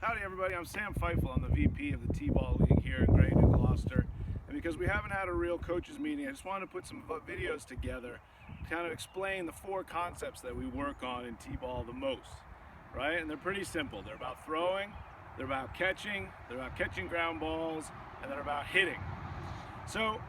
Howdy everybody, I'm Sam Feifel. I'm the VP of the T-Ball League here in Great New Gloucester. And because we haven't had a real coaches meeting, I just wanted to put some videos together to kind of explain the 4 concepts that we work on in T-Ball the most, right? And they're pretty simple. They're about throwing, they're about catching ground balls, and they're about hitting. So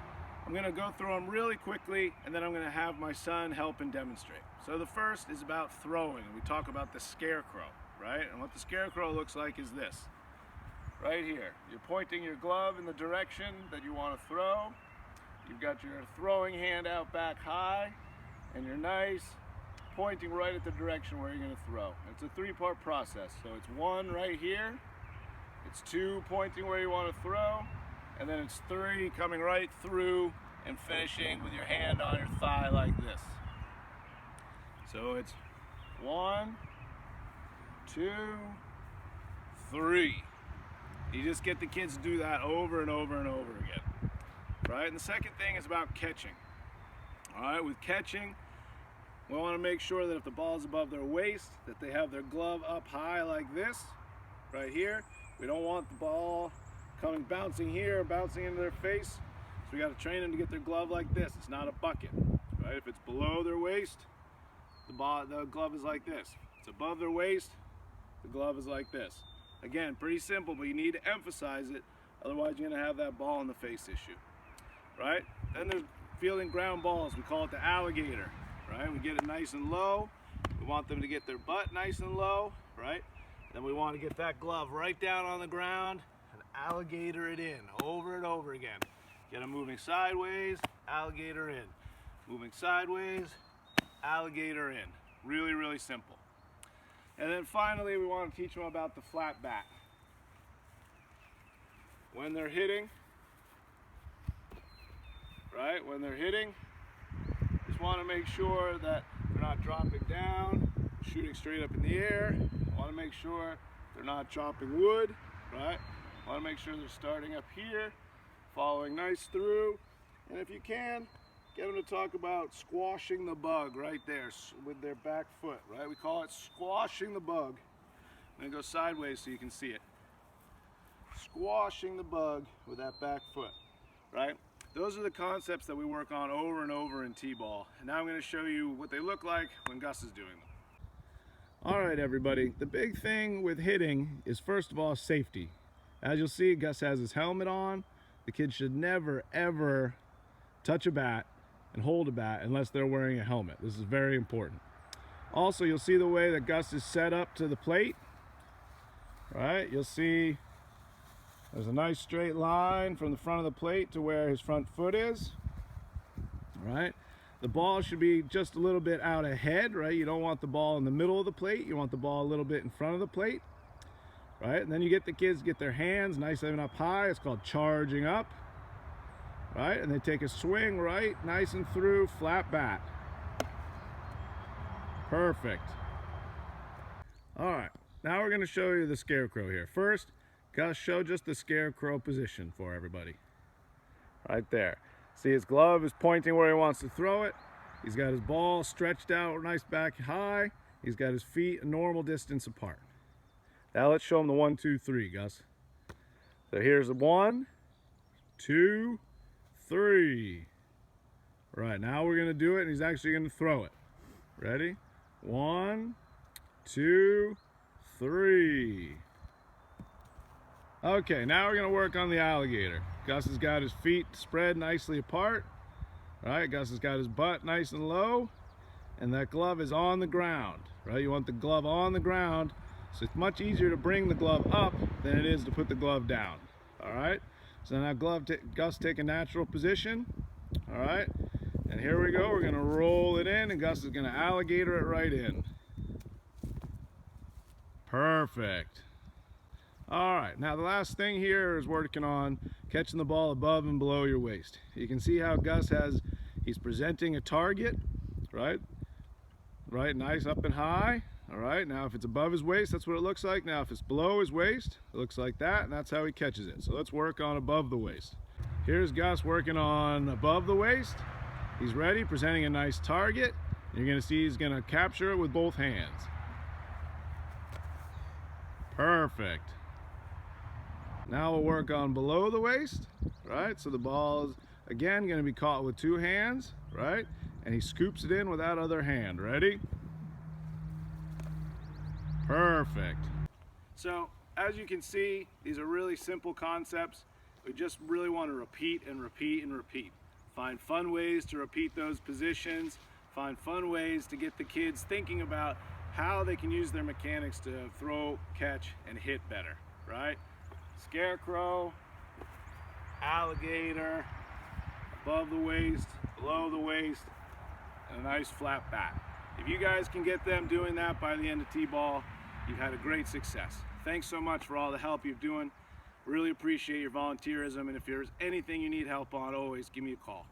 I'm going to go through them really quickly, and then I'm going to have my son help and demonstrate. So the first is about throwing, and we talk about the scarecrow, right? And what the scarecrow looks like is this. Right here. You're pointing your glove in the direction that you want to throw. You've got your throwing hand out back high, and you're nice, pointing right at the direction where you're going to throw. It's a 3-part process. So it's 1 right here, it's 2 pointing where you want to throw, and then it's 3 coming right through and finishing with your hand on your thigh like this. So it's 1, 2, 3. You just get the kids to do that over and over and over again, right? And the second thing is about catching. All right, with catching, we want to make sure that if the ball is above their waist, that they have their glove up high like this, right here. We don't want the ball coming bouncing here, bouncing into their face. So we got to train them to get their glove like this. It's not a bucket, right? If it's below their waist, the glove is like this. If it's above their waist, the glove is like this. Again, pretty simple, but you need to emphasize it, otherwise you're going to have that ball in the face issue, right? Then there's fielding ground balls. We call it the alligator, right? We get it nice and low. We want them to get their butt nice and low, right? Then we want to get that glove right down on the ground and alligator it in over and over again. Get them moving sideways, alligator in. Moving sideways, alligator in. Really, really simple. And then finally, we want to teach them about the flat bat. When they're hitting, right? When they're hitting, just want to make sure that they're not dropping down, shooting straight up in the air. Want to make sure they're not chopping wood, right? Want to make sure they're starting up here, following nice through, and if you can, get them to talk about squashing the bug right there with their back foot, right? We call it squashing the bug. I'm gonna go sideways so you can see it. Squashing the bug with that back foot, right? Those are the concepts that we work on over and over in T-ball. And now I'm gonna show you what they look like when Gus is doing them. All right, everybody. The big thing with hitting is, first of all, safety. As you'll see, Gus has his helmet on. The kid should never, ever touch a bat and hold a bat unless they're wearing a helmet. This is very important. Also, you'll see the way that Gus is set up to the plate. Right? You'll see there's a nice straight line from the front of the plate to where his front foot is. Right? The ball should be just a little bit out ahead, right? You don't want the ball in the middle of the plate. You want the ball a little bit in front of the plate. Right? And then you get the kids to get their hands nice and up high. It's called charging up. Right? And they take a swing right, nice and through, flat bat. Perfect. All right, now we're going to show you the scarecrow here. First, Gus, show just the scarecrow position for everybody. Right there. See, his glove is pointing where he wants to throw it. He's got his ball stretched out nice back high. He's got his feet a normal distance apart. Now let's show him the 1, 2, 3, Gus. So here's the 1, 2, 3. Right, now we're going to do it, and he's actually going to throw it. Ready? 1, 2, 3. Okay, now we're going to work on the alligator. Gus has got his feet spread nicely apart. Right, Gus has got his butt nice and low, and that glove is on the ground. Right, you want the glove on the ground, so it's much easier to bring the glove up than it is to put the glove down. All right? So now Gus take a natural position, all right? And here we go, we're gonna roll it in, and Gus is gonna alligator it right in. Perfect. All right, now the last thing here is working on catching the ball above and below your waist. You can see how Gus he's presenting a target, right? Right, nice up and high. All right, now if it's above his waist, that's what it looks like. Now if it's below his waist, it looks like that, and that's how he catches it. So let's work on above the waist. Here's Gus working on above the waist. He's ready, presenting a nice target. You're gonna see he's gonna capture it with both hands. Perfect. Now we'll work on below the waist, right? So the ball is, again, going to be caught with 2 hands, right? And he scoops it in with that other hand. Ready? Perfect. So, as you can see, these are really simple concepts. We just really want to repeat and repeat and repeat. Find fun ways to repeat those positions. Find fun ways to get the kids thinking about how they can use their mechanics to throw, catch, and hit better, right? Scarecrow, alligator, above the waist, below the waist, and a nice flat bat. If you guys can get them doing that by the end of T-ball, you've had a great success. Thanks so much for all the help you're doing. Really appreciate your volunteerism, and if there's anything you need help on, always give me a call.